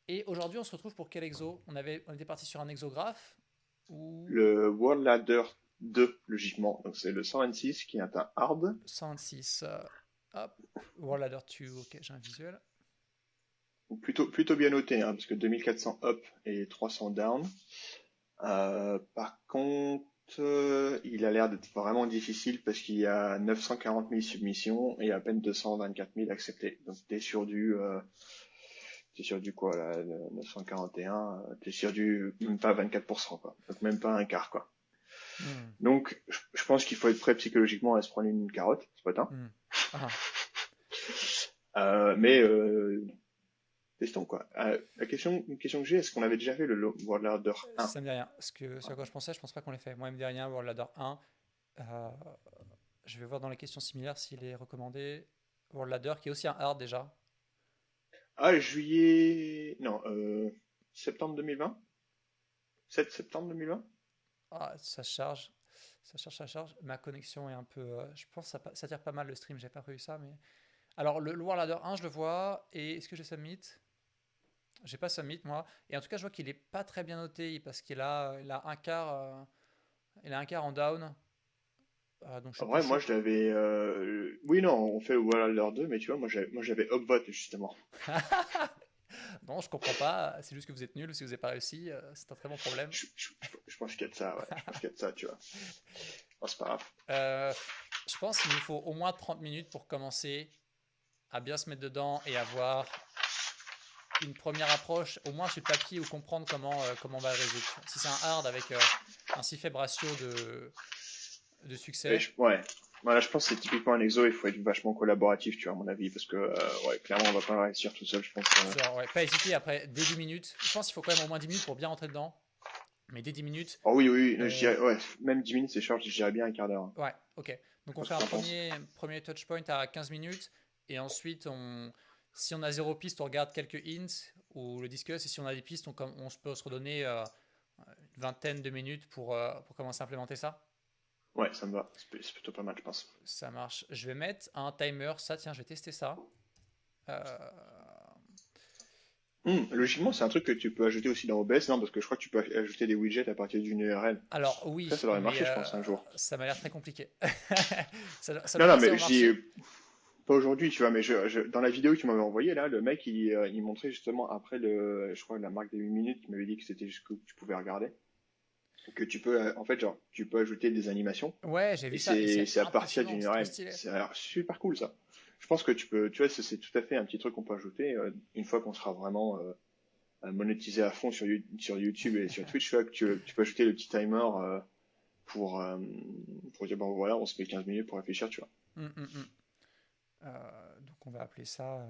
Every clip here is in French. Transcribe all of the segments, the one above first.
Et aujourd'hui, on se retrouve pour quel exo? On était parti sur un exographe ou Le World Ladder 2, logiquement. Donc c'est le 126 qui est un hard. 126. Hop, World Ladder 2, ok, j'ai un visuel. Ou plutôt bien noté, hein, parce que 2400 up et 300 down. Par contre, il a l'air d'être vraiment difficile parce qu'il y a 940 000 submissions et à peine 224 000 acceptés. Donc t'es sur du quoi là, le 941, t'es sur du même pas 24%, quoi. Donc même pas un quart, quoi. Hmm, Donc je pense qu'il faut être prêt psychologiquement à se prendre une carotte ce matin. hmm. Ah, Mais testons, quoi. Une question que j'ai, est-ce qu'on avait déjà fait le World Order 1? ça me dit rien. Ce à quoi je pense pas qu'on l'ait fait. Moi, il me dit rien, World Ladder 1. Euh, je vais voir dans les questions similaires s'il est recommandé. World Ladder, qui est aussi un hard déjà. Ah, juillet... Non, septembre 2020? 7 septembre 2020? Ah, ça charge. Ça charge. Ma connexion est un peu. Je pense que ça tire pas mal le stream, j'ai pas prévu ça, mais. Alors, le War Ladder 1, je le vois. Et est-ce que j'ai Submit? J'ai pas Submit, moi. Et en tout cas, je vois qu'il est pas très bien noté parce il a un quart, il a un quart en down. Donc, je suis En plus vrai, chaud. moi, je l'avais... Oui, non, on fait le World Order 2, mais tu vois, moi j'avais upvote, justement. Non, je comprends pas. C'est juste que vous êtes nul si vous n'avez pas réussi. C'est un très bon problème. Je pense qu'il y a de ça, ouais. Je pense qu'il y a de ça, tu vois. Bon, c'est pas grave. Euh, je pense qu'il nous faut au moins 30 minutes pour commencer à bien se mettre dedans et avoir une première approche, au moins sur le papier, ou comprendre comment on va le résoudre. Si c'est un hard avec un si faible ratio de Mais succès, ouais. Voilà, je pense que c'est typiquement un exo, il faut être vachement collaboratif, tu vois, à mon avis, parce que, ouais, clairement, on va pas réussir tout seul, je pense. genre, ouais, pas hésiter après, dès 10 minutes. Je pense qu'il faut quand même au moins 10 minutes pour bien rentrer dedans. Mais dès 10 minutes, Oh oui, oui, oui, on. ouais, même 10 minutes, c'est short, je dirais bien un quart d'heure, hein. Ouais, ok. Je sais Donc on pas ce fait que un t'en penses. premier touch point à 15 minutes. Et ensuite, si on a zéro piste, on regarde quelques hints ou le discuss. Et si on a des pistes, on peut se redonner une vingtaine de minutes pour commencer à implémenter ça. Ouais, ça me va. C'est plutôt pas mal, je pense. Ça marche. Je vais mettre un timer. Ça, tiens, je vais tester ça. Euh, Logiquement, c'est un truc que tu peux ajouter aussi dans OBS, non? Parce que je crois que tu peux ajouter des widgets à partir d'une URL. alors Ça oui, devrait mais marcher, je pense, un jour. ça m'a l'air très compliqué. Ça Non, doit non, mais forcément je dis marcher. pas aujourd'hui, tu vois, mais dans la vidéo que tu m'avais envoyée, là, le mec, il montrait justement après je crois, la marque des 8 minutes, il m'avait dit que c'était juste que tu pouvais regarder. Que tu peux, en fait, genre, tu peux ajouter des animations, Ouais, j'ai et vu ça et c'est c'est à partir impressionnant, d'une c'est trop URL. stylé. C'est alors super cool, ça. Je pense que tu peux, tu vois, c'est tout à fait un petit truc qu'on peut ajouter, une fois qu'on sera vraiment, monétiser à fond sur YouTube et sur Twitch, tu vois, que tu peux ajouter le petit timer pour, euh, pour dire, bon voilà, on se met 15 minutes pour réfléchir, tu vois. Hum, hum, hum. Donc on va appeler ça.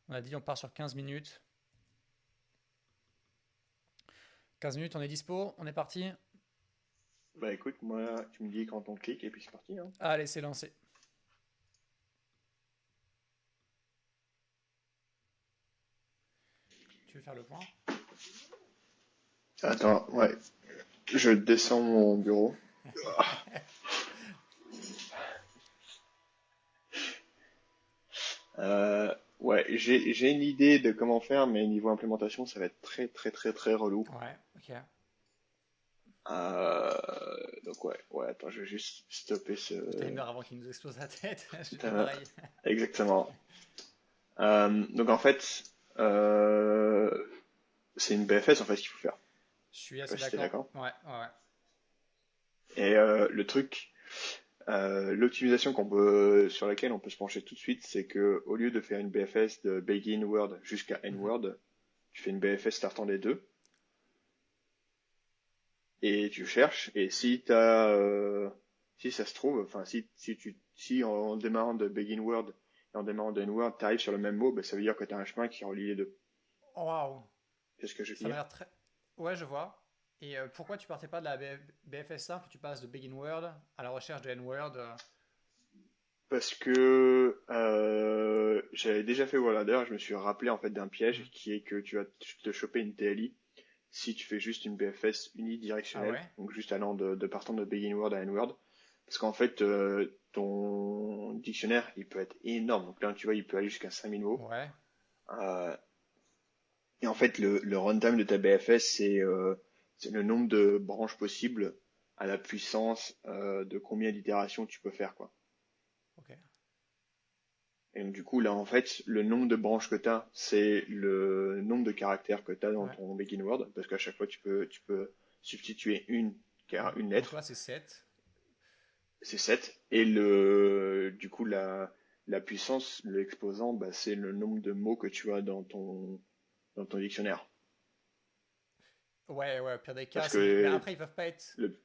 On a dit on part sur 15 minutes. 15 minutes, on est dispo, on est parti. Bah écoute, moi, tu me dis quand on clique et puis c'est parti, hein. Allez, c'est lancé. Tu veux faire le point? Attends, ouais, je descends mon bureau. Ouais, j'ai une idée de comment faire, mais niveau implémentation, ça va être très très très très relou. Ouais, ok. Donc ouais, attends, je vais juste stopper ce... Le timer avant qu'il nous explose la tête, j'ai fait Putain, pareil. exactement. Donc en fait, c'est une BFS en fait qu'il faut faire. Je suis Je sais assez pas si t'es d'accord. d'accord. Ouais, ouais. Et le truc, l'optimisation sur laquelle on peut se pencher tout de suite, c'est que au lieu de faire une BFS de begin word jusqu'à end Mhm. word, tu fais une BFS startant des deux et tu cherches. Et si ça se trouve, enfin si en démarrant de begin word et en démarrant de end word, t'arrives sur le même mot, ben, ça veut dire que t'as un chemin qui relie les deux. Oh, waouh, C'est ce que je veux ça m'a dire. l'air très. Ouais, je vois. Et pourquoi tu partais pas de la BFS simple, tu passes de Begin Word à la recherche de N-Word? Parce que j'avais déjà fait Wallader, je me suis rappelé en fait d'un piège Mhm. qui est que tu vas te choper une TLI si tu fais juste une BFS Ah unidirectionnelle, ouais? donc juste allant de partant de begin word à end word, parce qu'en fait ton dictionnaire il peut être énorme, donc là tu vois il peut aller jusqu'à 5000 mots. Ouais. Euh, Et en fait, le runtime de ta BFS, c'est le nombre de branches possibles à la puissance de combien d'itérations tu peux faire, quoi. Ok. Et donc, du coup, là, en fait, le nombre de branches que tu as, c'est le nombre de caractères que tu as dans Ouais. ton begin word, parce qu'à chaque fois, tu peux substituer une Donc lettre, là, c'est 7. c'est 7. Et du coup, la puissance, l'exposant, bah, c'est le nombre de mots que tu as dans ton dictionnaire. Ouais, ouais, au pire des cas, Parce c'est. Mais que après, ils peuvent pas être. le,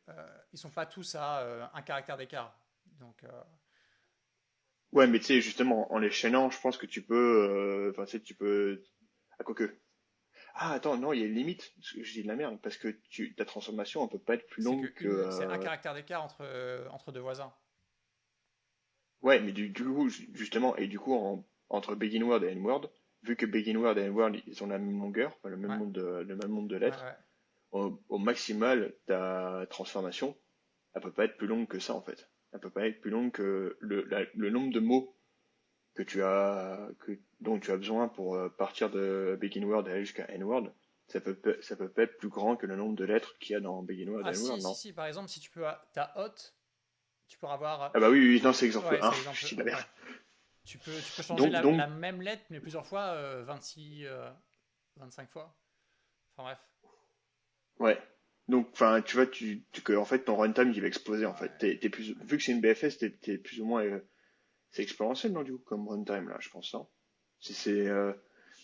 Ils sont pas tous à un caractère d'écart. Donc, ouais, mais tu sais, justement, en les chaînant, je pense que tu peux, enfin, tu sais, tu peux, ah, quoique. Ah, attends, non, il y a une limite. Je dis de la merde, parce que ta transformation, elle peut pas être plus c'est longue que que, c'est un caractère d'écart entre deux voisins. ouais, mais du coup, justement, et du coup, entre begin word et end word, vu que begin word et end word, ils ont la même longueur, enfin, Ouais, le même nombre de ouais, lettres, ouais. au maximal, ta transformation, elle peut pas être plus longue que ça, en fait. Elle peut pas être plus longue que le nombre de mots dont tu as besoin pour partir de begin word et aller jusqu'à end word. Ça peut pas être plus grand que le nombre de lettres qu'il y a dans begin word Ah, et end word, si, si, non? si. Par exemple, si tu peux. T'as hot, tu peux avoir. Ah bah oui, oui, oui, non, c'est exemple Ouais, 1. c'est Je l'exemple. dis de la merde. Ouais. Tu peux changer Donc, la donc, même lettre, mais plusieurs fois, 26, 25 fois. Enfin bref. ouais. Donc, enfin, tu vois, en fait, ton runtime, il va exploser, en fait. Ouais. Vu que c'est une BFS, t'es plus ou moins, c'est exponentiel, non, du coup, comme runtime, là, je pense, non? Si c'est,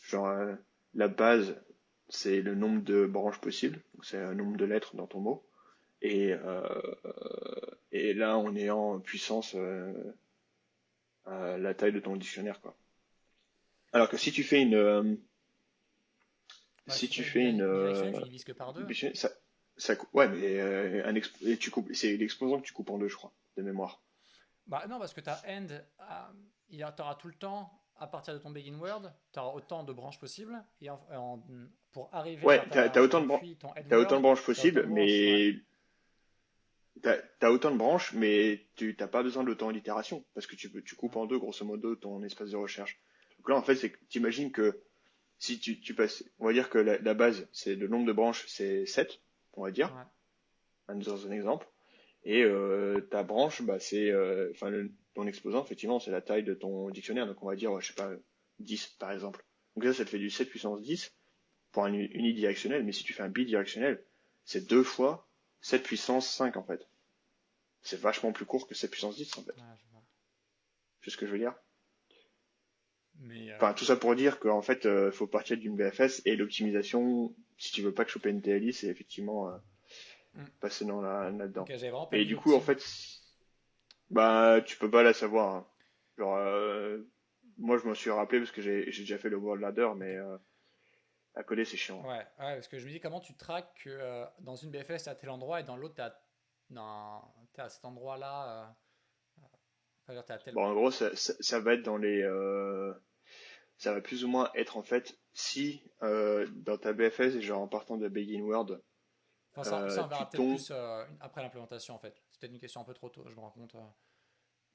genre, la base, c'est le nombre de branches possibles, donc c'est un nombre de lettres dans ton mot. Et là, on est en puissance à la taille de ton dictionnaire, quoi. Alors que Bah, si si tu tu fais fais bidirectionnel, tu divises que par deux. ouais, mais et c'est l'exposant que tu coupes en deux, je crois, de mémoire. Bah non, parce que ta end, tu auras tout le temps, à partir de ton begin word, tu auras autant de branches possibles. Et pour arriver Ouais, vers depuis ton end t'as autant word, de branches tu as autant possibles, de branches. Ouais. mais t'as autant de branches, mais tu t'as pas besoin d'autant d'itération parce que tu coupes Ouais. en deux, grosso modo, ton espace de recherche. Donc là, en fait, c'est que t'imagines que si tu passes, on va dire que la base, c'est le nombre de branches, c'est 7, on va dire, Ouais. dans un exemple. Et ta branche, bah, enfin, ton exposant, effectivement, c'est la taille de ton dictionnaire. Donc, on va dire, ouais, je sais pas, 10, par exemple. Donc ça te fait du 7 puissance 10 pour un unidirectionnel. Mais si tu fais un bidirectionnel, c'est 2 fois 7 puissance 5, en fait. C'est vachement plus court que 7 puissance 10, en fait. Ouais, je vois. C'est ce que je veux dire. Mais Enfin, tout ça pour dire qu'en fait, faut partir d'une BFS et l'optimisation, si tu veux pas que choper une TLI, c'est effectivement hmm. passer là-dedans. Ok, j'avais vraiment pas Et vu du coup, en l'optime. fait, bah, tu peux pas la savoir, hein. Genre, moi, je m'en suis rappelé parce que j'ai déjà fait le World Ladder, Ok. mais à coder, c'est chiant. Ouais, ouais, parce que je me dis comment tu traques que dans une BFS t'es à tel endroit et dans l'autre t'es à cet endroit-là. Enfin, t'es à tel. Bon, en gros, ça va être ça va plus ou moins être en fait, si dans ta BFS, genre en partant de Begin Word, Enfin, ça on verra tu peut-être tombes, plus après l'implémentation en fait. C'est peut-être une question un peu trop tôt, je me rends compte.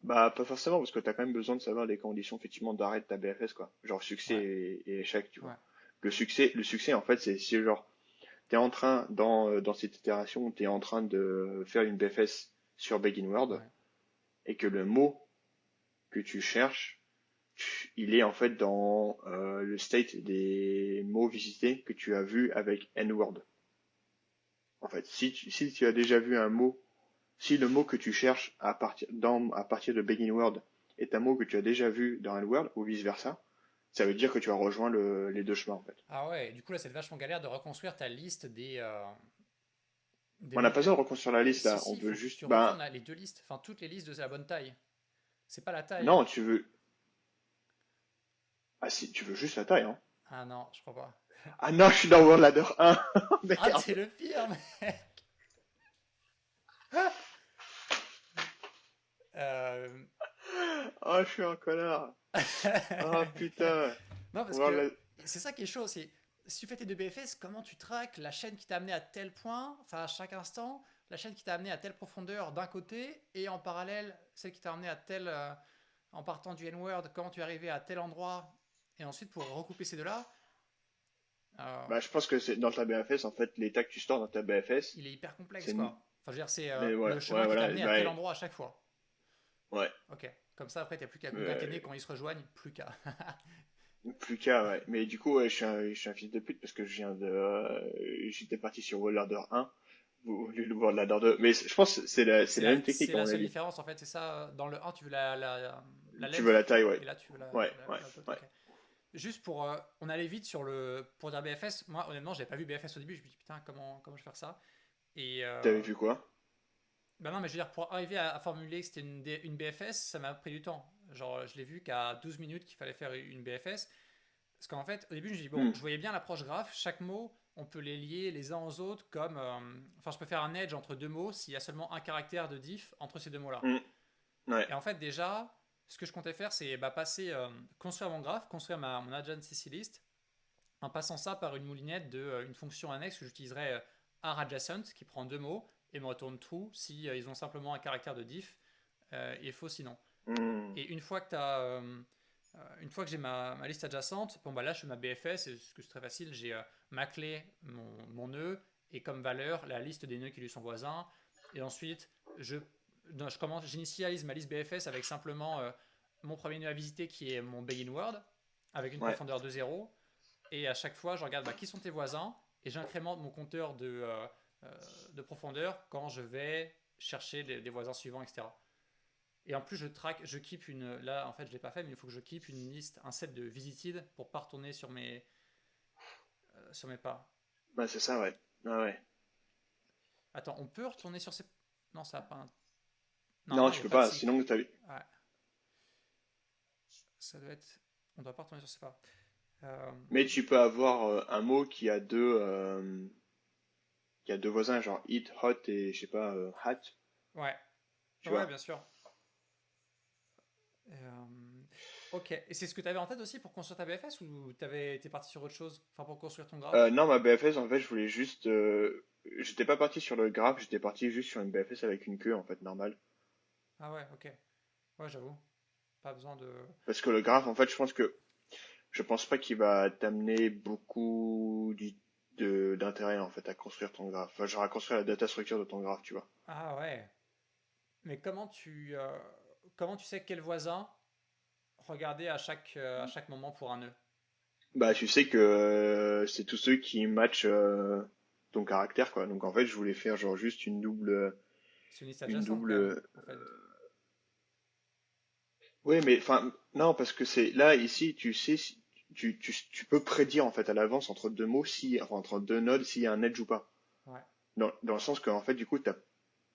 bah, pas forcément, parce que tu as quand même besoin de savoir les conditions effectivement d'arrêt de ta BFS, quoi. Genre succès Ouais, et échec, tu vois. ouais, Le succès, en fait, c'est si genre t'es en train, dans cette itération, t'es en train de faire une BFS sur Begin Word, ouais. et que le mot que tu cherches, il est en fait dans le state des mots visités que tu as vu avec N-word. En fait, si tu as déjà vu un mot, si le mot que tu cherches à partir de Begin Word est un mot que tu as déjà vu dans N-word ou vice versa, ça veut dire que tu as rejoint les deux chemins en fait. Ah ouais, du coup là c'est vachement galère de reconstruire ta liste des On n'a mots. pas besoin de reconstruire la liste Si, là, si, on il veut faut que juste, tu ben retournes les deux listes, enfin toutes les listes de la bonne taille. C'est pas la taille. non, si tu veux juste la taille, hein. Ah non, je crois pas. Ah non, je suis dans World Ladder 1. Ah, t'es Merde. le pire, mec. Euh, Oh, je suis un connard. Ah putain. Non, parce World que Ladder- c'est ça qui est chaud. C'est si tu fais tes deux BFS, comment tu traques la chaîne qui t'a amené à tel point, enfin à chaque instant, la chaîne qui t'a amené à telle profondeur d'un côté, et en parallèle, celle qui t'a amené à tel. En partant du N-word, comment tu es arrivé à tel endroit, et ensuite pour recouper ces deux-là, Euh, Bah, je pense que c'est dans ta BFS, en fait, l'état que tu stores dans ta BFS, il est hyper complexe, c'est quoi. Enfin, je veux dire, c'est mais le voilà, ouais, chemin qui t'a voilà, amené à bah, tel endroit à chaque fois. ouais. Ok. Comme ça, après, t'as plus qu'à concaténer Euh, quand ils se rejoignent, plus qu'à. Plus qu'à, ouais. Mais du coup, ouais, je suis un fils de pute parce que j'étais parti sur World 1 au lieu de World 2. Mais je pense que c'est la même technique C'est à la mon seule avis. différence, en fait, c'est ça. Dans le 1, tu veux la Tu veux length, la taille, ouais. et là, tu veux Ouais, ouais, la tot. ouais. Ok. Juste pour. On allait vite pour dire BFS. Moi, honnêtement, j'avais pas vu BFS au début. Je me dis, putain, comment je vais faire ça? Et. T'avais vu quoi? Bah non, mais je veux dire, pour arriver à formuler que c'était une BFS, ça m'a pris du temps. Genre, je l'ai vu qu'à 12 minutes qu'il fallait faire une BFS. Parce qu'en fait, au début, je me dis, bon, Hmm. je voyais bien l'approche graphe. Chaque mot, on peut les lier les uns aux autres comme. Enfin, je peux faire un edge entre deux mots s'il y a seulement un caractère de diff entre ces deux mots-là. Hmm. Ouais. Et en fait, déjà, ce que je comptais faire, c'est bah, construire mon graphe, construire mon adjacency list, en passant ça par une moulinette une fonction annexe que j'utiliserais arAdjacent, qui prend deux mots et me retourne true si ils ont simplement un caractère de diff et faux sinon. Hmm. Et une fois que j'ai ma liste adjacente, bon bah là je fais ma BFS, et ce que c'est très facile, j'ai ma clé, mon nœud, et comme valeur la liste des nœuds qui lui sont voisins. Et ensuite, je, non, j'initialise ma liste BFS avec simplement mon premier nœud à visiter qui est mon begin word, avec une Ouais. profondeur de 0. Et à chaque fois, je regarde bah, qui sont tes voisins, et j'incrémente mon compteur de profondeur quand je vais chercher des voisins suivants, etc. Et en plus, je keep une. Là, en fait, je l'ai pas fait, mais il faut que je keep une liste, un set de visited pour pas retourner sur mes pas. Bah, c'est ça, ouais. Ouais, ouais. Attends, on peut retourner sur ces. Non, ça a pas. Non, Normalement, il tu n'y a peux pas de pas, seek. sinon t'as. Ouais, ça doit être. On doit pas retourner sur ces pas. Euh, Mais tu peux avoir un mot qui a deux voisins, genre hit, hot et je sais pas, hat, Ouais, tu ouais, vois. bien sûr. Ok, et c'est ce que tu avais en tête aussi pour construire ta BFS ou t'es parti sur autre chose? Enfin, pour construire ton graphe? Non, ma BFS, en fait, je voulais juste. J'étais pas parti sur le graphe, j'étais parti juste sur une BFS avec une queue, en fait, normale. Ah ouais, ok. Ouais, j'avoue. Pas besoin de. Parce que le graphe, en fait, je pense pas qu'il va t'amener beaucoup d'intérêt, en fait, à construire ton graphe. Enfin, genre à construire la data structure de ton graphe, tu vois. Ah ouais. Mais comment tu sais quel voisin regarder à chaque moment pour un nœud? Bah, tu sais que c'est tous ceux qui matchent ton caractère, quoi. Donc, en fait, je voulais faire, genre, juste une double. C'est une liste Une adjacente quand même, double. en fait. Oui, mais enfin, non, parce que c'est là, ici, tu sais, tu peux prédire, en fait, à l'avance entre deux mots, enfin, entre deux nodes, s'il y a un edge ou pas. Ouais, Dans le sens qu'en fait, du coup,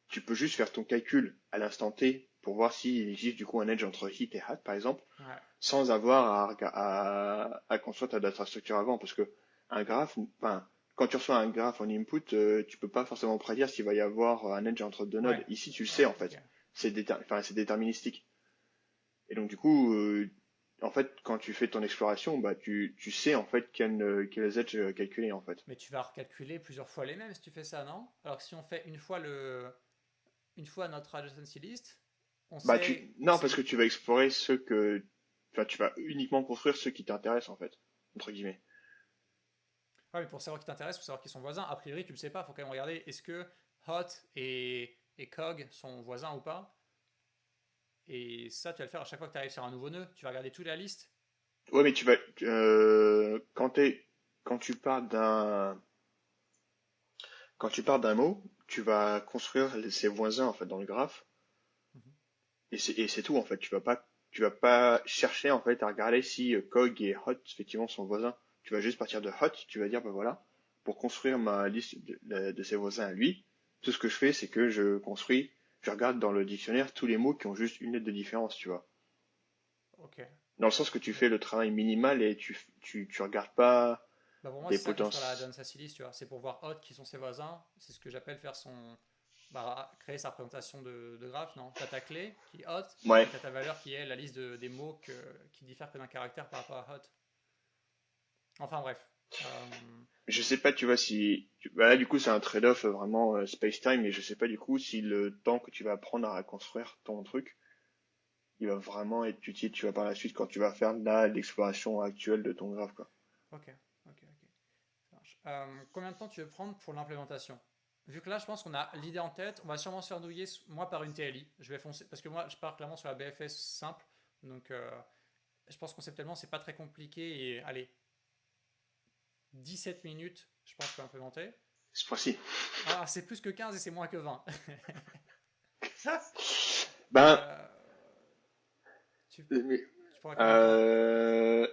tu peux juste faire ton calcul à l'instant T pour voir s'il existe du coup un edge entre hit et hat, par exemple, ouais, sans avoir à construire ta data structure avant. Parce que un graphe, enfin, quand tu reçois un graphe en input, tu peux pas forcément prédire s'il va y avoir un edge entre deux ouais, nodes. Ici, tu le sais ouais, en ok. fait. Enfin, c'est déterministique. Et donc, du coup, en fait, quand tu fais ton exploration, bah, tu sais en fait quels edges calculer en fait. Mais tu vas recalculer plusieurs fois les mêmes si tu fais ça, non? Alors que si on fait une fois notre adjacency list, on Bah, sait non, parce c'est. que tu vas explorer enfin, tu vas uniquement construire ceux qui t'intéressent en fait, entre guillemets. Ouais, mais pour savoir qui t'intéresse, pour savoir qui sont voisins, a priori tu le sais pas, faut quand même regarder est-ce que Hot et Cog sont voisins ou pas. Et ça, tu vas le faire à chaque fois que tu arrives sur un nouveau nœud. Tu vas regarder toute la liste. Ouais, mais quand tu pars d'un mot, tu vas construire ses voisins en fait dans le graphe, Mhm. et c'est tout en fait. Tu vas pas chercher en fait à regarder si Cog et Hot effectivement sont voisins. Tu vas juste partir de Hot, tu vas dire bah voilà, pour construire ma liste de ses voisins à lui, tout ce que je fais c'est que je regarde dans le dictionnaire tous les mots qui ont juste une lettre de différence, tu vois. Ok. Dans le sens que tu Ouais. fais le travail minimal et tu regardes pas Bah pour moi, des c'est ça construire la potences. John Sassilis, tu vois. C'est pour voir Hot qui sont ses voisins. C'est ce que j'appelle faire créer sa représentation de graphe, non? T'as ta clé qui est Hot Ouais, et t'as ta valeur qui est la liste des mots qui diffèrent que d'un caractère par rapport à Hot. Enfin bref. je sais pas, tu vois, bah là, du coup, c'est un trade-off vraiment space-time, et je sais pas, du coup, si le temps que tu vas prendre à reconstruire ton truc, il va vraiment être utile, tu vois, par la suite, quand tu vas faire là l'exploration actuelle de ton graphe, quoi. Ok, ok, ok. Combien de temps tu veux prendre pour l'implémentation? Vu que là, je pense qu'on a l'idée en tête, on va sûrement se faire douiller, moi, par une TLI. Je vais foncer, parce que moi, je pars clairement sur la BFS simple. Donc, je pense conceptuellement, c'est pas très compliqué. Et allez, 17 minutes, je pense, pour implémenter. Ce fois-ci. Ah, c'est plus que 15 et c'est moins que 20. Ben, Euh, tu, mais, tu pourrais combien de temps? euh,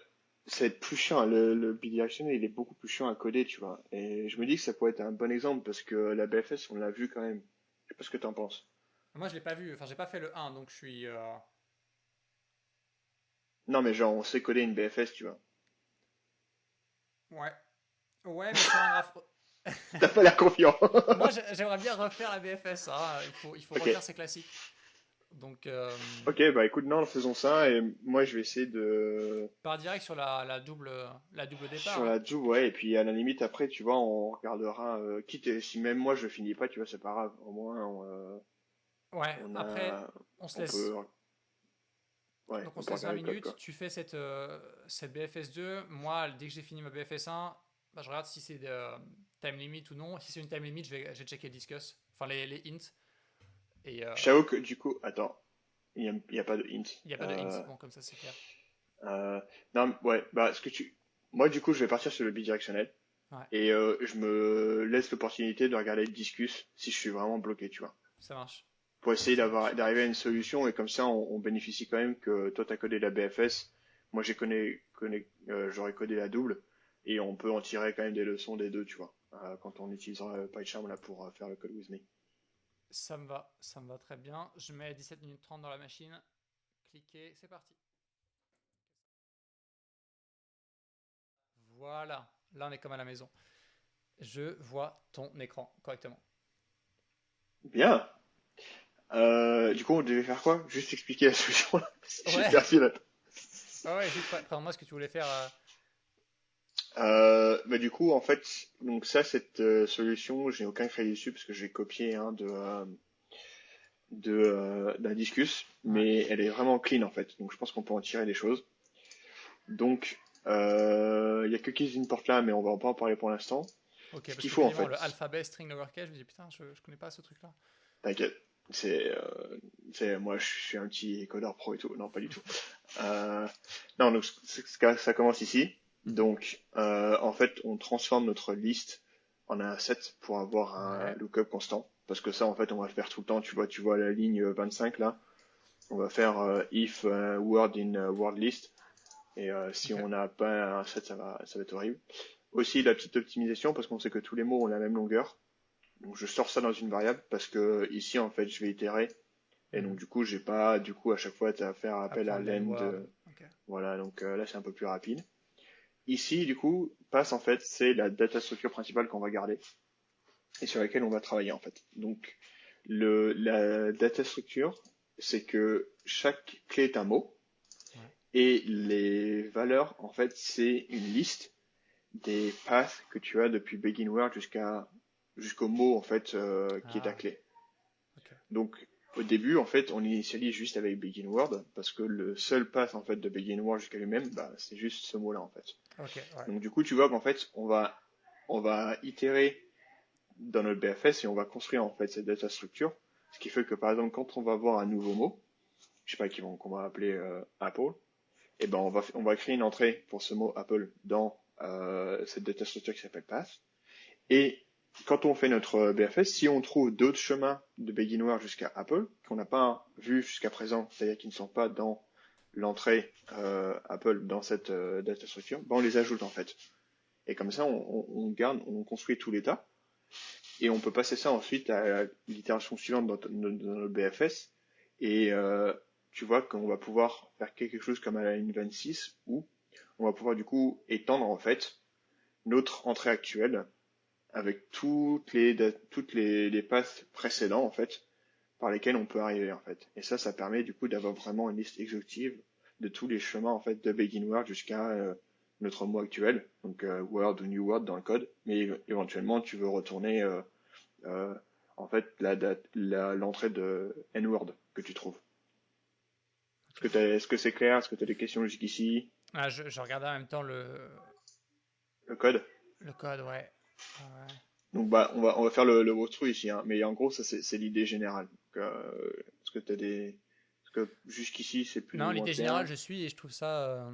ça va être plus chiant. Le bidirectionnel, il est beaucoup plus chiant à coder, tu vois. Et je me dis que ça pourrait être un bon exemple parce que la BFS, on l'a vu quand même. Je sais pas ce que t'en penses. Moi, je l'ai pas vu. Enfin, j'ai pas fait le 1, donc je suis. Non, mais genre, on sait coder une BFS, tu vois. Ouais. Ouais, mais sur un graphe. T'as pas l'air confiant. Moi, j'aimerais bien refaire la BFS, hein. Il faut Ok. refaire ses classiques. Donc, Ok, bah écoute, non, faisons ça. Et moi, je vais essayer de. par direct sur la double départ, Sur hein. la joue, ouais. Et puis, à la limite, après, tu vois, on regardera. Quitte, si même moi, je finis pas, tu vois, c'est pas grave. Au moins, Ouais, on après, a. on se On peut. laisse. Ouais, Donc, on on se peut laisse 20 regarder le code, minutes. quoi. Tu fais cette BFS 2. Moi, dès que j'ai fini ma BFS 1, bah, je regarde si c'est de time limit ou non. Si c'est une time limit, je vais checker discuss. Enfin, les hints. Et Je t'avoue que, du coup, attends. Il y a pas de hint. il n'y a pas de hints. Euh, Bon, comme ça, c'est clair. non, ouais, bah, ce que tu. Moi, du coup, je vais partir sur le bidirectionnel. Ouais, Et je me laisse l'opportunité de regarder le discus si je suis vraiment bloqué, tu vois. ça marche. Pour essayer Ça marche. d'arriver à une solution et comme ça on bénéficie quand même que toi t'as codé la BFS, moi j'aurais codé la double et on peut en tirer quand même des leçons des deux, tu vois, quand on utilisera PyCharm là pour faire le code with me. Ça me va très bien. Je mets 17 minutes 30 dans la machine. Cliquez, c'est parti. Voilà, là on est comme à la maison. Je vois ton écran correctement. Bien. Du coup on devait faire quoi? Juste expliquer la solution là. Je suis Ouais, perdu là. ouais, juste présente-moi ce que tu voulais faire. Bah du coup en fait donc ça cette solution j'ai aucun crédit dessus parce que j'ai copié d'un discus, Ouais, mais elle est vraiment clean en fait. Donc je pense qu'on peut en tirer des choses. Donc il y a que Keys Import là, mais on va pas en parler pour l'instant. ok, Ce parce qu'il que faut en effectivement, fait, le alphabet string lowercase, je me dis putain, je connais pas ce truc-là. t'inquiète, moi je suis un petit codeur pro et tout, non pas du tout. Euh, non donc ça commence ici. Mhm. Donc en fait on transforme notre liste en un set pour avoir un Ouais, lookup constant. Parce que ça en fait on va le faire tout le temps. Tu vois la ligne 25 là. On va faire if word in word list. Et si ok. on n'a pas un set, ça va être horrible. Aussi la petite optimisation parce qu'on sait que tous les mots ont la même longueur. Donc je sors ça dans une variable parce que ici en fait je vais itérer et donc Mhm. du coup j'ai pas du coup à chaque fois à faire appel à Apprendre les len words. de Ok. voilà donc là c'est un peu plus rapide. Ici du coup passe en fait c'est la data structure principale qu'on va garder et sur laquelle on va travailler en fait. Donc la data structure c'est que chaque clé est un mot Ouais. et les valeurs en fait c'est une liste des paths que tu as depuis begin word jusqu'au mot en fait qui est ta Ah, clé. ok. Donc au début en fait on initialise juste avec begin word parce que le seul path en fait de begin word jusqu'à lui-même bah, c'est juste ce mot là en fait. Ok, ouais. Donc du coup tu vois qu'en fait on va itérer dans notre BFS et on va construire en fait cette data structure, ce qui fait que par exemple quand on va voir un nouveau mot, je sais pas qu'on va appeler Apple, et ben on va créer une entrée pour ce mot Apple dans cette data structure qui s'appelle path. Et quand on fait notre BFS, si on trouve d'autres chemins de Beginware jusqu'à Apple qu'on n'a pas vu jusqu'à présent, c'est-à-dire qui ne sont pas dans l'entrée Apple dans cette data structure, ben on les ajoute en fait. Et comme ça, on construit tout l'état et on peut passer ça ensuite à l'itération suivante dans notre BFS. Et tu vois qu'on va pouvoir faire quelque chose comme à la ligne 26 où on va pouvoir du coup étendre en fait notre entrée actuelle avec toutes les passes précédentes en fait par lesquelles on peut arriver en fait. Et ça permet du coup d'avoir vraiment une liste exhaustive de tous les chemins en fait de Begin Word jusqu'à notre mot actuel, donc Word ou New Word dans le code. Mais éventuellement tu veux retourner euh, en fait l'entrée de N-Word que tu trouves. Ok. Est-ce que c'est clair? Est-ce que tu as des questions jusqu'ici? Ah, je regardais en même temps le, Le code? le code, ouais. Ah ouais. Donc bah on va faire le walkthrough ici, hein. Mais en gros ça c'est l'idée générale. Donc, est-ce que t'as des parce que jusqu'ici c'est plus ou Non, moins l'idée générale, clair. je suis et je trouve ça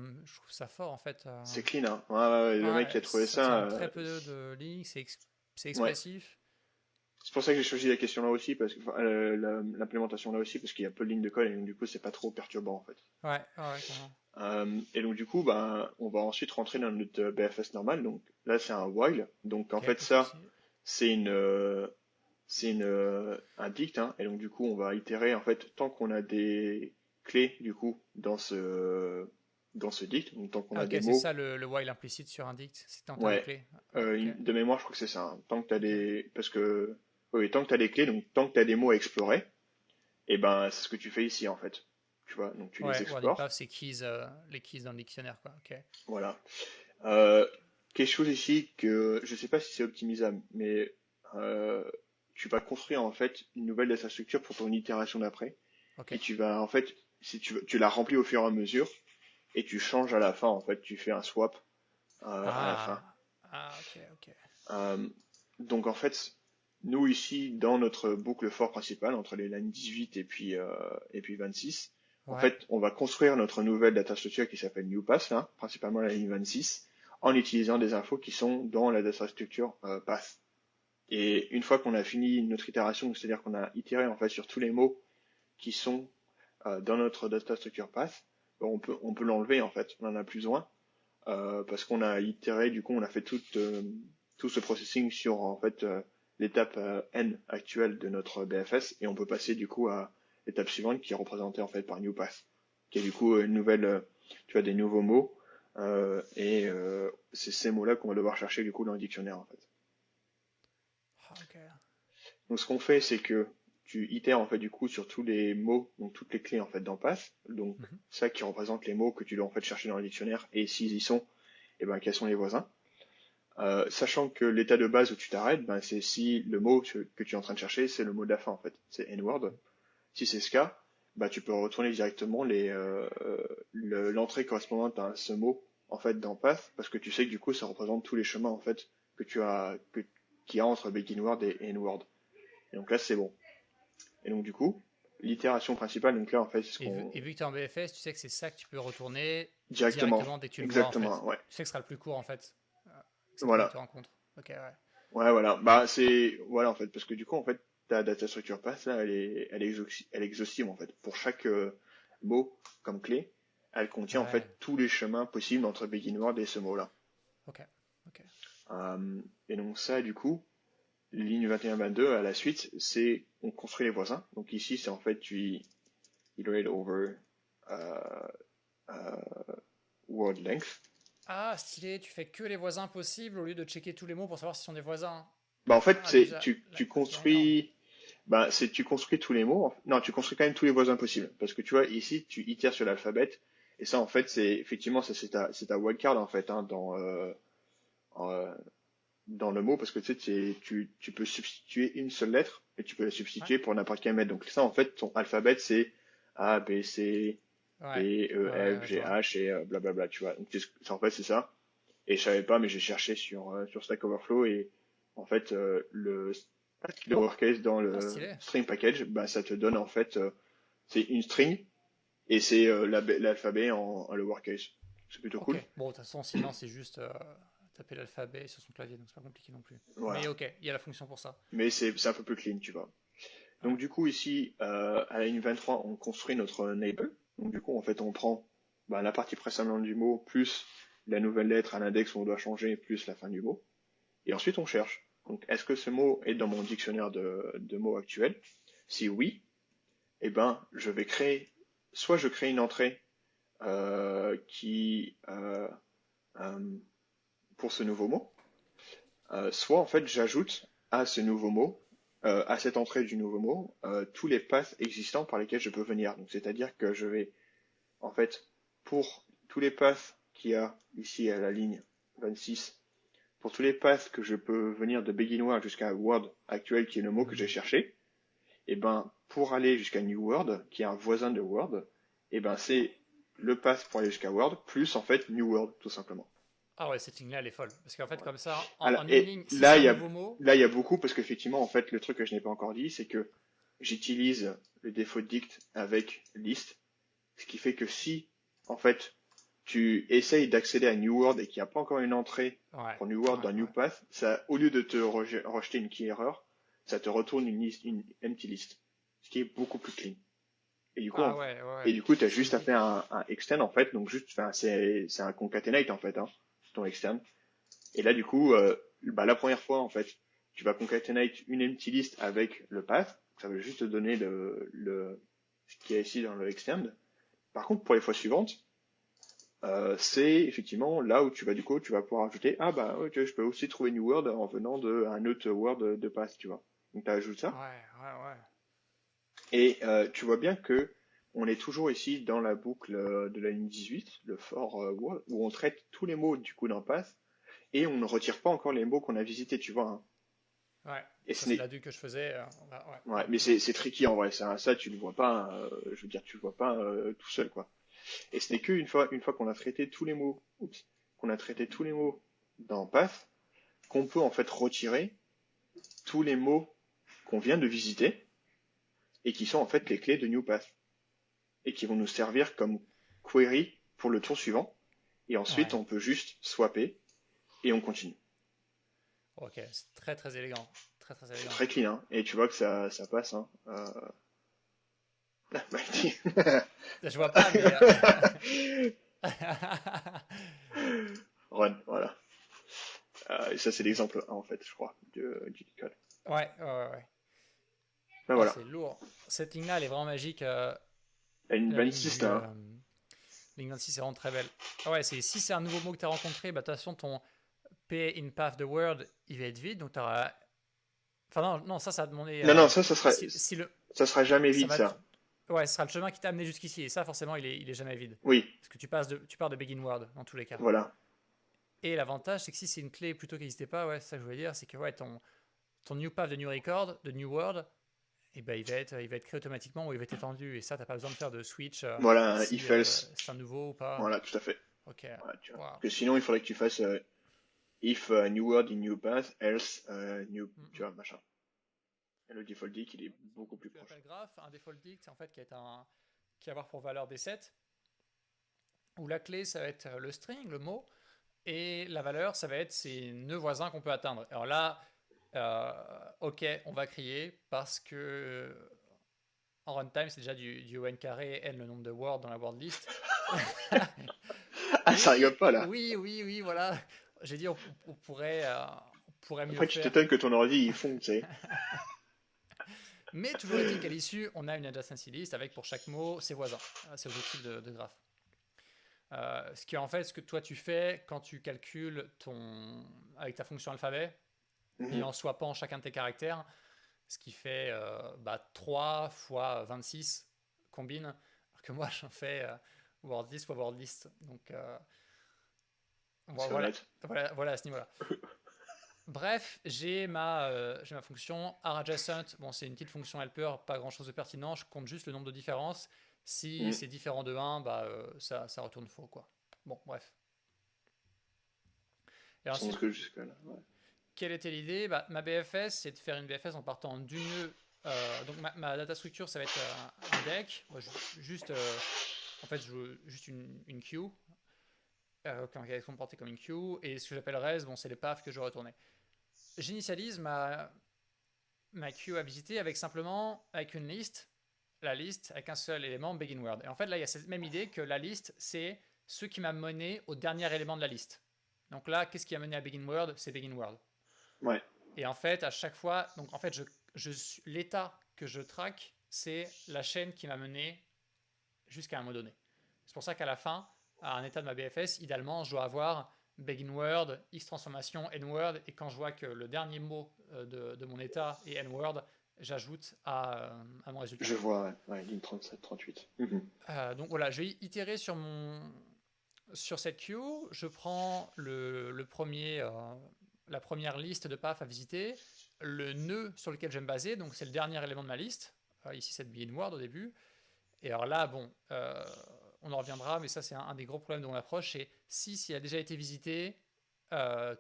fort en fait. C'est clean, hein. Ouais, ouais, ouais, le mec qui Ouais, a trouvé ça ça, tient très peu de lignes, c'est ouais. expressif. C'est pour ça que j'ai choisi la question là aussi, parce que enfin, l'implémentation là aussi, parce qu'il y a peu de lignes de code et donc du coup c'est pas trop perturbant en fait. Ouais, ouais, ouais, carrément. Et donc du coup, ben, on va ensuite rentrer dans notre BFS normal. Donc là, c'est un while. Donc en Ok, fait, pas de ça, souci. c'est un dict. Hein. Et donc du coup, on va itérer en fait tant qu'on a des clés du coup dans ce dict. Donc tant qu'on Ah a ok, des c'est mots. ça le while implicite sur un dict, c'est tant que t'as des Ouais. clés. Ouais, ok, De mémoire, je crois que c'est ça. Hein. Tant que t'as ok. des, parce que oui, tant que t'as des clés, donc tant que t'as des mots à explorer, et ben c'est ce que tu fais ici en fait. Tu vois, donc tu les Ouais, explores. WordPath, c'est les keys dans le dictionnaire, quoi. Ok. Voilà. Euh, quelque chose ici que je sais pas si c'est optimisable, mais euh, tu vas construire en fait une nouvelle data structure pour ton itération d'après, Ok. et tu vas en fait, si tu veux, tu la remplis au fur et à mesure, et tu changes à la fin en fait, tu fais un swap à la fin. Ah, ah, ok, ok. Euh, donc en fait, nous ici dans notre boucle for principale entre les lignes 18 et puis 26, en Ouais, fait, on va construire notre nouvelle data structure qui s'appelle NewPath, là, principalement la ligne 26, en utilisant des infos qui sont dans la data structure path. Et une fois qu'on a fini notre itération, c'est-à-dire qu'on a itéré en fait sur tous les mots qui sont dans notre data structure path, on peut l'enlever en fait, on en a plus besoin parce qu'on a itéré, du coup, on a fait tout ce processing sur en fait l'étape n actuelle de notre BFS et on peut passer du coup à l'étape suivante qui est représentée en fait par NewPath, qui est du coup une nouvelle, tu vois, des nouveaux mots c'est ces mots-là qu'on va devoir chercher du coup dans le dictionnaire en fait. ah, ok. Donc ce qu'on fait, c'est que tu itères en fait du coup sur tous les mots, donc toutes les clés en fait dans Path, donc Mhm. ça qui représente les mots que tu dois en fait chercher dans le dictionnaire et s'ils y sont, et ben quels sont les voisins. Sachant que l'état de base où tu t'arrêtes, ben, c'est si le mot que tu es en train de chercher, c'est le mot de la fin en fait, c'est N-word. Si c'est ce cas, bah, tu peux retourner directement l'entrée correspondante à ce mot en fait dans Path, parce que tu sais que du coup ça représente tous les chemins en fait qu'il y a entre begin word et end word. Et donc là c'est bon. Et donc du coup, l'itération principale, donc là en fait c'est ce qu'on Et vu que tu es en BFS, tu sais que c'est ça que tu peux retourner directement, directement dès que tu le vois, en exactement, fait. ouais, Tu sais que ce sera le plus court, en fait, que cette ligne voilà. te rencontre. Ok, ouais. Ouais, voilà. Bah, c'est, voilà, en fait, parce que du coup, en fait, ta data structure path, là, elle est exhaustive, en fait. Pour chaque mot comme clé, elle contient, en Ouais, fait, tous les chemins possibles entre begin word et ce mot-là. ok, ok. Et donc, ça, du coup, ligne 21-22, à la suite, c'est, on construit les voisins. Donc, ici, c'est en fait, tu iterate over euh, euh, word length. Ah, stylé, tu fais que les voisins possibles au lieu de checker tous les mots pour savoir si ce sont des voisins. Bah, en fait, Ah, c'est, déjà, là, tu il y a énorme. construis. Bah, c'est tu construis tous les mots. Non, tu construis quand même tous les voisins possibles. Parce que tu vois, ici, tu itères sur l'alphabet. Et ça, en fait, c'est effectivement, ça, c'est ta wildcard, en fait, hein, en, dans le mot. Parce que tu sais, tu peux substituer une seule lettre et tu peux la Ouais, substituer pour n'importe quelle lettre. Donc, ça, en fait, ton alphabet, c'est A, B, C, ouais, D, E, ouais, F, ouais, je G, vois. H et blablabla, tu vois. Donc, en fait, c'est ça. Et je savais pas, mais j'ai cherché sur Stack Overflow et en fait, le lowercase dans Ah, le stylé. string package, bah, ça te donne en fait, c'est une string et c'est l'alphabet en lowercase. C'est plutôt Ok. cool. Bon, de toute façon, sinon, c'est juste taper l'alphabet sur son clavier, donc c'est pas compliqué non plus. Voilà. Mais ok, il y a la fonction pour ça. Mais c'est un peu plus clean, tu vois. Ouais. Donc du coup ici, à la ligne 23, on construit notre enable. Donc du coup, en fait, on prend bah, la partie précédente du mot plus la nouvelle lettre à l'index où on doit changer plus la fin du mot. Et ensuite, on cherche. Donc, est-ce que ce mot est dans mon dictionnaire de mots actuel? Si oui, eh ben, je vais créer, soit je crée une entrée qui euh, pour ce nouveau mot, soit en fait j'ajoute à ce nouveau mot, à cette entrée du nouveau mot, tous les paths existants par lesquels je peux venir. Donc, c'est-à-dire que je vais en fait pour tous les paths qu'il y a ici à la ligne 26, pour tous les paths que je peux venir de beginword jusqu'à word actuel qui est le mot que j'ai Hmm. cherché, et ben pour aller jusqu'à new word qui est un voisin de word, et ben c'est le path pour aller jusqu'à word plus en fait new word tout simplement. Ah ouais, cette ligne-là, elle est folle. Parce qu'en fait, Ouais. comme ça, Alors, en une et ligne, si c'est un nouveau mot, là, il y a beaucoup parce qu'effectivement, en fait, le truc que je n'ai pas encore dit, c'est que j'utilise le défaut de dict avec list, ce qui fait que si, en fait, tu essayes d'accéder à New World et qu'il n'y a pas encore une entrée ouais, pour New World ouais, dans New ouais. Path, ça, au lieu de te rejeter une key error, ça te retourne une empty list, ce qui est beaucoup plus clean. Et du coup, Ah ouais, ouais, et ouais. du coup, tu as Ce qui juste à fait faire que... un extend en fait, donc juste, enfin, c'est un concatenate en fait, hein, ton extend. Et là, du coup, bah, la première fois en fait, tu vas concatenate une empty list avec le path, ça veut juste te donner ce qu'il y a ici dans le extend. Par contre, pour les fois suivantes, c'est effectivement là où tu vas du coup, tu vas pouvoir ajouter, ah bah ok, je peux aussi trouver New World en venant d'un autre World de path, tu vois. Donc tu ajoutes ça. Ouais, ouais, ouais. Et tu vois bien que on est toujours ici dans la boucle de la ligne 18, le for World, où on traite tous les mots du coup d'un path, et on ne retire pas encore les mots qu'on a visités, tu vois, hein. Ouais, Et ça ce c'est n'est, l'addu que je faisais. Ouais, ouais, pardon, mais excuse-moi. c'est tricky en vrai, ça tu le vois pas, je veux dire, tu le vois pas tout seul, quoi. Et ce n'est une fois qu'on a traité tous les mots, qu'on a traité tous les mots dans path, qu'on peut en fait retirer tous les mots qu'on vient de visiter et qui sont en fait les clés de New Path et qui vont nous servir comme query pour le tour suivant. Et ensuite, Ouais, on peut juste swapper et on continue. ok, c'est très très élégant. Très très C'est élégant. très clean, hein. Et tu vois que ça passe, hein. Je vois pas, mais... Run, voilà. Et ça, c'est l'exemple 1, en fait, je crois, du code. ouais, ouais, ouais, ouais. Ben Ah, voilà. c'est lourd. Cette ligne-là, elle est vraiment magique. Il y a une La ligne 26 du... là, hein. ligne 26 c'est vraiment très belle. Ah ouais, si c'est un nouveau mot que tu as rencontré, bah, de toute façon, ton P in path the word, il va être vide. Donc, tu auras... Enfin, non, non, ça a demandé... Non, non, si le... ça sera jamais Ça vide, va... ça. Ouais, ce sera le chemin qui t'a amené jusqu'ici. Et ça, forcément, il est jamais vide. Oui, Parce que tu pars de begin word, dans tous les cas. voilà. Et l'avantage, c'est que si c'est une clé plutôt qui n'existait pas, ouais, c'est ça que je voulais dire, c'est que ouais, ton new path de new record, de new word, et ben, il va être créé automatiquement ou il va être étendu. Et ça, t'as pas besoin de faire de switch Voilà, un si if else. c'est un nouveau ou pas. Voilà, tout à fait. Ok. Voilà, tu vois. Wow. Parce que sinon, il faudrait que tu fasses if new word in new path, else new, tu vois, machin. Et le default dict, il est beaucoup plus Ce que proche. j'appelle graph, un default dict, en fait, qui va avoir pour valeur des sets, où la clé, ça va être le string, le mot, et la valeur, ça va être ces nœuds voisins qu'on peut atteindre. Alors là, ok, on va crier parce que en runtime, c'est déjà du n carré n le nombre de words dans la word list. Ah, ça rigole Oui, pas, là. oui, oui, oui, voilà. J'ai dit on pourrait mieux Après, tu faire. t'étonnes que ton ordi, il fond, tu sais. Mais toujours est-il qu'à l'issue, on a une adjacency list avec pour chaque mot ses voisins. C'est l'objectif de graphe. Ce qui est en fait ce que toi tu fais quand tu calcules avec ta fonction alphabet et Mhm. en swappant chacun de tes caractères, ce qui fait 3 fois 26 combine, alors que moi j'en fais word list fois word list. Donc C'est voilà, honnête. voilà à ce niveau-là. Bref, j'ai ma fonction arAdjacent. Bon, c'est une petite fonction helper, pas grand chose de pertinent. Je compte juste le nombre de différences. Si Mhm. c'est différent de 1, bah, ça retourne faux, quoi. Bon, bref. Et Sans ensuite, que jusque-là. Ouais. quelle était l'idée? Bah, ma BFS, c'est de faire une BFS en partant du nœud. Donc ma data structure, ça va être un deck. Moi, juste, en fait, je veux juste une queue, qui va être comportée comme une queue. Et ce que j'appelle res, bon, c'est les paths que je vais retourner. J'initialise ma queue à visiter avec une liste, la liste avec un seul élément, begin word. Et en fait, là, il y a cette même idée que la liste, c'est ce qui m'a mené au dernier élément de la liste. Donc là, qu'est-ce qui a mené à begin word? C'est begin word. Ouais. Et en fait, à chaque fois, donc en fait, l'état que je traque, c'est la chaîne qui m'a mené jusqu'à un mot donné. C'est pour ça qu'à la fin, à un état de ma BFS, idéalement, je dois avoir begin word, x transformation, n word, et quand je vois que le dernier mot de mon état est n word, j'ajoute à mon résultat. Je vois, ouais. Ouais, ligne 37, 38. Mhm. Donc voilà, je vais itérer sur cette queue. Je prends la première liste de paths à visiter, le nœud sur lequel je vais me baser, donc c'est le dernier élément de ma liste. Ici, c'est begin word au début. Et alors là, bon, on en reviendra, mais ça, c'est un des gros problèmes de mon approche. C'est s'il a déjà été visité,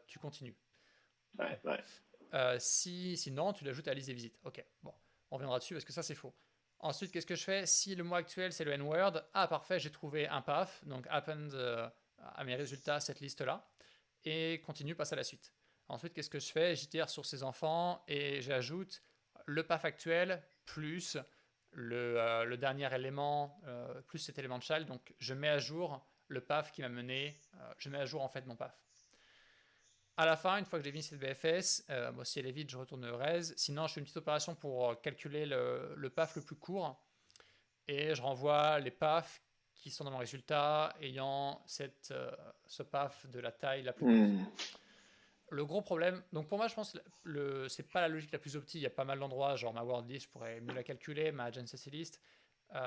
tu continues. Ouais, ouais. Sinon, tu l'ajoutes à la liste des visites. Ok, bon, on reviendra dessus parce que ça, c'est faux. Ensuite, qu'est-ce que je fais? Si le mot actuel, c'est le N-word, ah, parfait, j'ai trouvé un path, donc append à mes résultats cette liste-là, et continue, passe à la suite. Ensuite, qu'est-ce que je fais? J'itère sur ces enfants et j'ajoute le path actuel plus le dernier élément, plus cet élément de child, donc je mets à jour le path qui m'a mené, je mets à jour en fait mon path. À la fin, une fois que j'ai fini cette BFS, moi, si elle est vide, je retourne au res. Sinon, je fais une petite opération pour calculer le path le plus court et je renvoie les paths qui sont dans mon résultat ayant ce path de la taille la plus courte. Hmm. Le gros problème, donc pour moi, je pense que c'est pas la logique la plus optique. Il y a pas mal d'endroits, genre ma word list, je pourrais mieux la calculer, ma agency list.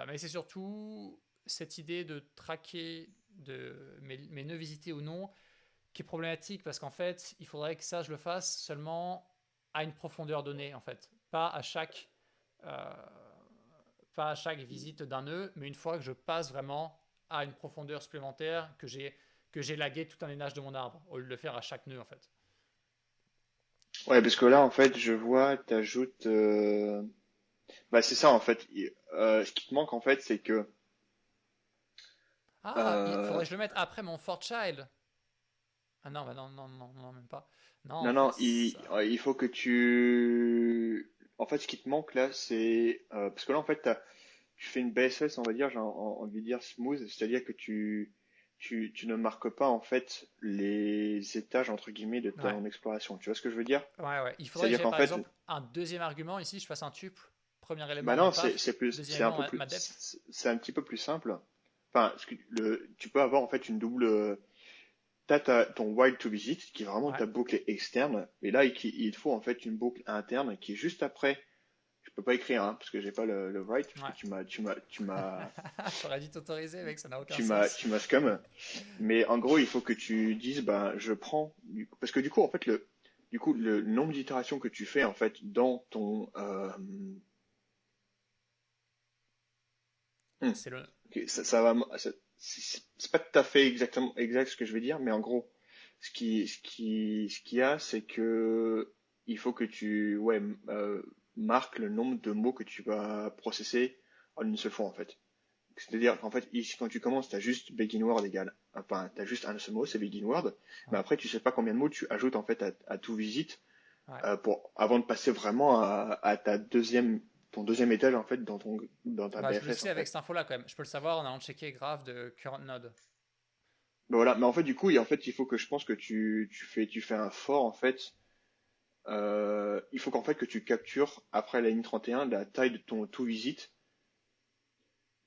Mais c'est surtout cette idée de traquer mes nœuds visités ou non qui est problématique parce qu'en fait, il faudrait que ça, je le fasse seulement à une profondeur donnée, en fait. Euh, pas à chaque visite d'un nœud, mais une fois que je passe vraiment à une profondeur supplémentaire, que j'ai lagué tout un énage de mon arbre, au lieu de le faire à chaque nœud, en fait. Ouais, parce que là, en fait, je vois, t'ajoutes, bah, c'est ça, en fait. Ce qui te manque, en fait, c'est que, Ah, il euh, faudrait que je le mette après mon for child. Ah non, bah non, non, non, non, même pas. Non, en non, fait, non, ça... il faut que tu, en fait, ce qui te manque là, c'est, parce que là, en fait, tu fais une BSS, on va dire, j'ai envie de dire smooth, c'est-à-dire que tu ne marques pas, en fait, les étages, entre guillemets, de Ouais, ton exploration. Tu vois ce que je veux dire? ouais, ouais. Il faudrait que C'est-à-dire j'ai, qu'en par fait, exemple, un deuxième argument ici, je fasse un tuple. Premier bah élément, mon non, path. c'est plus, Deuxième c'est un élément, peu plus, ma depth. c'est un petit peu plus simple. Enfin, tu peux avoir en fait une double. T'as ton wild to visit qui est vraiment Ouais. ta boucle externe, et là il te faut en fait une boucle interne qui est juste après. Je peux pas écrire hein, parce que j'ai pas le write parce que Ouais. tu J'aurais dû t'autoriser, mec, ça n'a aucun tu m'as sens. tu m'as scum. Mais en gros il faut que tu dises ben je prends parce que du coup en fait le nombre d'itérations que tu fais en fait dans ton hmm, C'est le. ok, ça va c'est pas tout à fait exact ce que je vais dire, mais en gros ce qu'il y a, c'est que il faut que tu marques le nombre de mots que tu vas processer en une seule fois en fait. C'est-à-dire qu'en fait, ici, quand tu commences, tu as juste begin word égal. Enfin, tu as juste un seul mot, c'est begin word. Mais Ouais. après, tu sais pas combien de mots tu ajoutes en fait à tout visite Ouais. avant de passer vraiment à ton deuxième étage en fait dans ta Bah, je le BFS sais en avec fait. cette info-là quand même. Je peux le savoir en allant checker graph de current node. Ben voilà. Mais en fait, du coup, il faut que je pense que tu fais un for en fait. Il faut qu'en fait que tu captures après la ligne 31 la taille de ton tout visite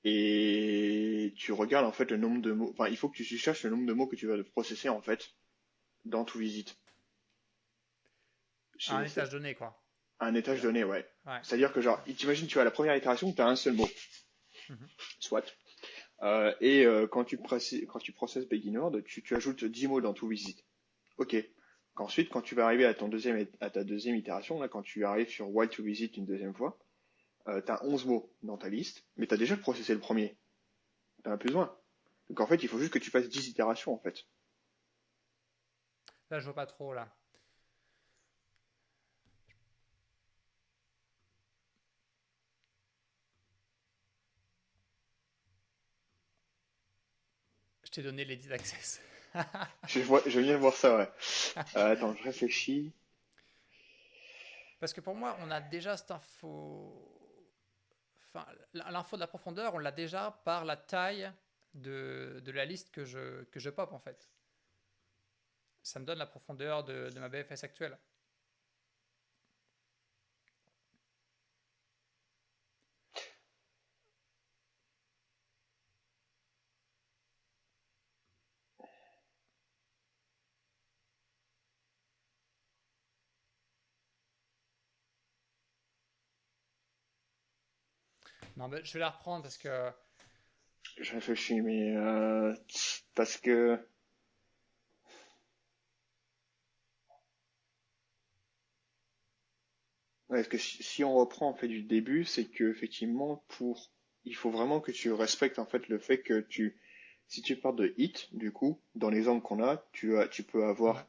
et tu regardes en fait le nombre de mots. Enfin, il faut que tu cherches le nombre de mots que tu vas processer en fait dans tout visite. À un C'est étage donné, quoi. un Tu veux étage dire. donné, ouais. Ouais. C'est-à-dire que genre, t'imagines, tu as la première itération où tu as un seul mot, Mhm. soit. Quand tu processes Beginword, tu ajoutes 10 mots dans tout visite. Ok. Ensuite, quand tu vas arriver à ta deuxième itération, là, quand tu arrives sur While to Visit une deuxième fois, tu as 11 mots dans ta liste, mais tu as déjà processé le premier. Tu as plus besoin. Donc en fait, il faut juste que tu fasses 10 itérations en fait. Là, je vois pas trop, là. Je t'ai donné l'edit access. Je viens de voir ça, ouais. Attends, je réfléchis. Parce que pour moi, on a déjà cette info. Enfin, l'info de la profondeur, on l'a déjà par la taille de la liste que je pop, en fait. Ça me donne la profondeur de ma BFS actuelle. Non, mais je vais la reprendre parce que Je réfléchis, mais parce que ouais, parce que si on reprend en fait du début, c'est que effectivement il faut vraiment que tu respectes en fait le fait que si tu pars de hit, du coup, dans l'exemple qu'on a, tu peux ouais. avoir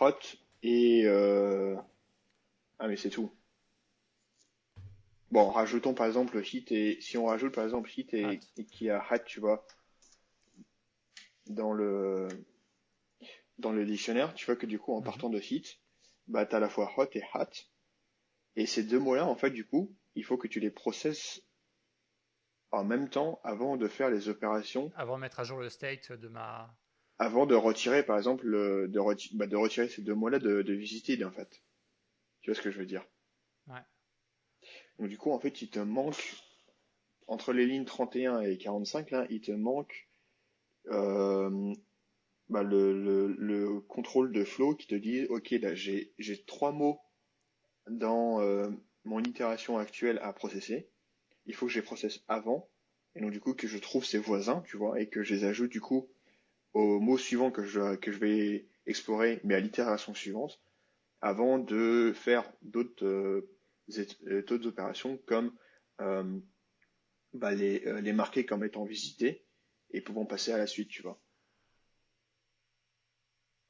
hot et ah mais c'est tout. Bon, rajoutons par exemple hit et si on rajoute par exemple hit Hot. et qu'il y a hat, tu vois, dans le dans le dictionnaire, tu vois que du coup en Mhm. partant de hit, bah t'as à la fois hot et hat et ces deux mots-là en fait du coup, il faut que tu les processes en même temps avant de faire les opérations, Avant de mettre à jour le state de ma. avant de retirer par exemple de retirer ces deux mots-là de visited en fait. Tu vois ce que je veux dire? Ouais. Donc du coup en fait il te manque entre les lignes 31 et 45 là, il te manque euh, le contrôle de flow qui te dit, ok, là j'ai trois mots dans mon itération actuelle à processer. Il faut que je les processe avant, et donc du coup que je trouve ces voisins, tu vois, et que je les ajoute du coup aux mots suivants que je vais explorer, mais à l'itération suivante, avant de faire d'autres opérations comme euh, les marquer comme étant visités et pouvant passer à la suite, tu vois.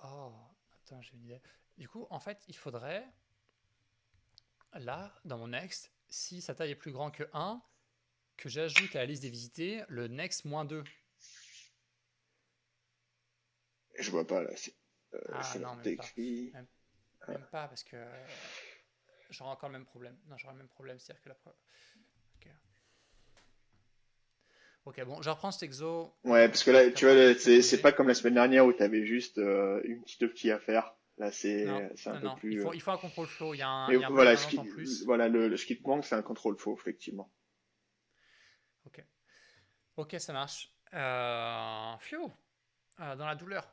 Oh, attends, j'ai une idée. Du coup, en fait, il faudrait, là, dans mon next, si sa taille est plus grand que 1, que j'ajoute à la liste des visités le next -2. Je vois pas là, Ah non, c'est même pas. écrit. Même, même pas, parce que j'aurai encore le même problème. Non, j'aurai le même problème, c'est-à-dire que la preuve. Ok. Ok, bon, je reprends cet exo. Ouais, parce que En là, tout cas, tu pour vois, la là, version c'est pas corrigée. comme la semaine dernière où t'avais juste une petite opti à faire. Là, Non, c'est un non, peu non. plus. Il faut un contrôle flow. Mais Il y a un bloc voilà, d'attente en plus. ce qui te manque, c'est un contrôle faux, effectivement. Ok. Ok, ça marche. Phew, dans la douleur.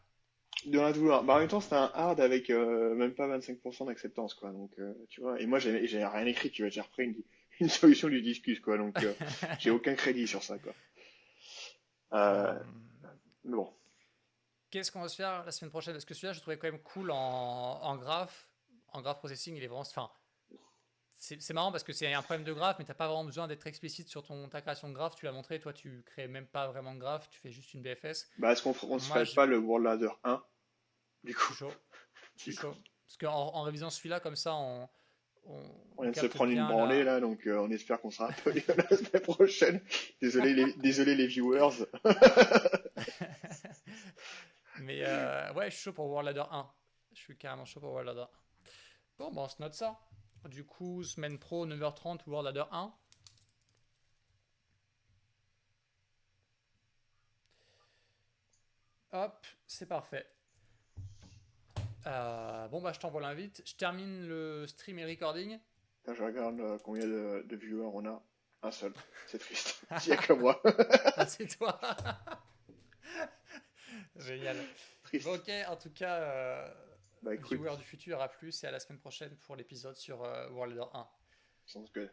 Dans la douleur. Bah, en même temps, c'était un hard avec même pas 25% d'acceptance, quoi. Donc, tu vois. Et moi, j'ai rien écrit, tu vois. J'ai repris une solution du discus, quoi. Donc, j'ai aucun crédit sur ça, quoi. Euh, Euh, mais bon. Qu'est-ce qu'on va se faire la semaine prochaine? Parce que celui-là, je le trouvais quand même cool en graph. En graph processing, il est vraiment. Enfin, c'est marrant parce que c'est un problème de graphe, mais t'as pas vraiment besoin d'être explicite sur ta création de graphe. Tu l'as montré, toi, tu crées même pas vraiment de graphe, tu fais juste une BFS. Bah, est-ce on se Moi, ferait pas le World Ladder 1, du je suis coup? chaud. Je suis Du coup. chaud. Parce qu'en révisant celui-là, comme ça, On on vient de se capte prendre une bien branlée la. là, donc on espère qu'on sera un peu mieux la semaine prochaine. Désolé les viewers. Mais ouais, je suis chaud pour World Ladder 1. Je suis carrément chaud pour World Ladder 1. Bon, on se note ça. Du coup, semaine pro, 9h30, World Ladder 1. Hop, c'est parfait. Bon, bah, je t'envoie l'invite. Je termine le stream et recording. Là, je regarde combien de viewers on a. Un seul. C'est triste. Il n'y a que moi. Ah, c'est toi. Génial. Bon, Triste. ok, en tout cas, Bah viewer écoute, du futur, à plus et à la semaine prochaine pour l'épisode sur World Ladder 1. sounds good.